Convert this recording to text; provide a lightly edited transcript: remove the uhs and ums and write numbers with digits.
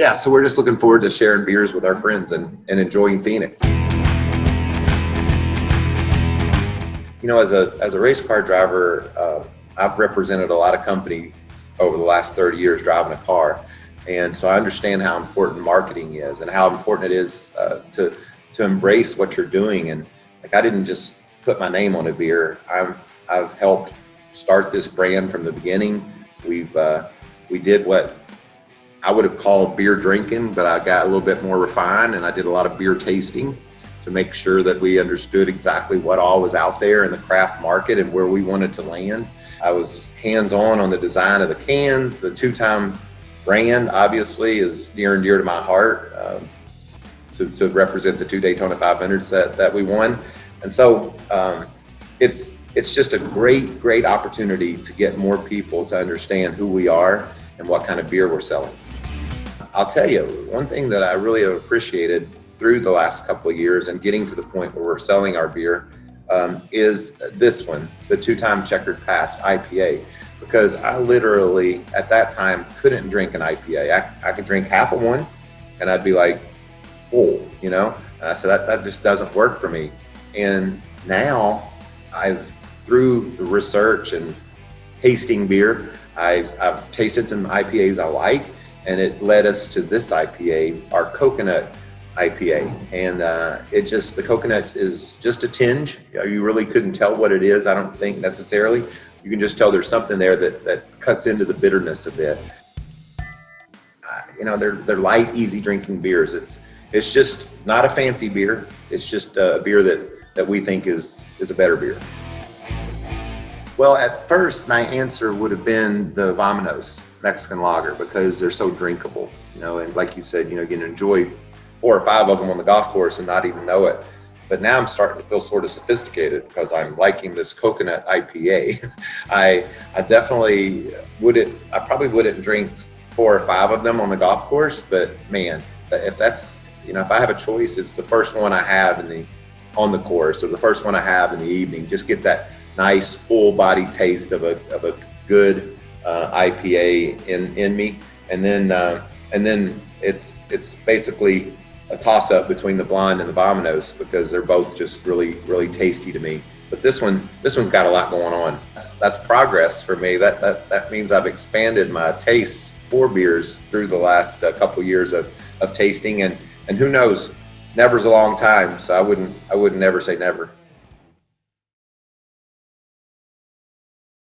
Yeah, so we're just looking forward to sharing beers with our friends and enjoying Phoenix. You know, as a race car driver, I've represented a lot of companies over the last 30 years driving a car. And so I understand how important marketing is and how important it is to embrace what you're doing. And like, I didn't just put my name on a beer. I've helped start this brand from the beginning. We did what I would have called beer drinking, but I got a little bit more refined, and I did a lot of beer tasting to make sure that we understood exactly what all was out there in the craft market and where we wanted to land. I was hands-on the design of the cans. The two-time brand obviously is near and dear to my heart, to represent the 2 Daytona 500s that we won. And so it's just a great opportunity to get more people to understand who we are and what kind of beer we're selling. I'll tell you, one thing that I really have appreciated through the last couple of years and getting to the point where we're selling our beer is this one, the 2-time Checkered Past IPA, because I literally at that time couldn't drink an IPA. I could drink half of one and I'd be like full, you know? And I said, that just doesn't work for me. And now through the research and tasting beer, I've tasted some IPAs I like, and it led us to this IPA, our coconut IPA. And the coconut is just a tinge. You really couldn't tell what it is, I don't think necessarily. You can just tell there's something there that cuts into the bitterness a bit. You know, they're light, easy drinking beers. It's just not a fancy beer. It's just a beer that we think is a better beer. Well, at first, my answer would have been the Vámonos Mexican lager, because they're so drinkable, you know, and like you said, you know, you can enjoy 4 or 5 of them on the golf course and not even know it. But now I'm starting to feel sort of sophisticated because I'm liking this coconut IPA. I definitely I probably wouldn't drink 4 or 5 of them on the golf course, but man, if I have a choice, it's the first one I have on the course, or the first one I have in the evening. Just get that nice full body taste of a good IPA in me, and then it's basically a toss-up between the blonde and the Vámonos, because they're both just really tasty to me. But this one's got a lot going on. That's progress for me. That means I've expanded my tastes for beers through the last couple years of tasting, and who knows, never's a long time, so I wouldn't never say never.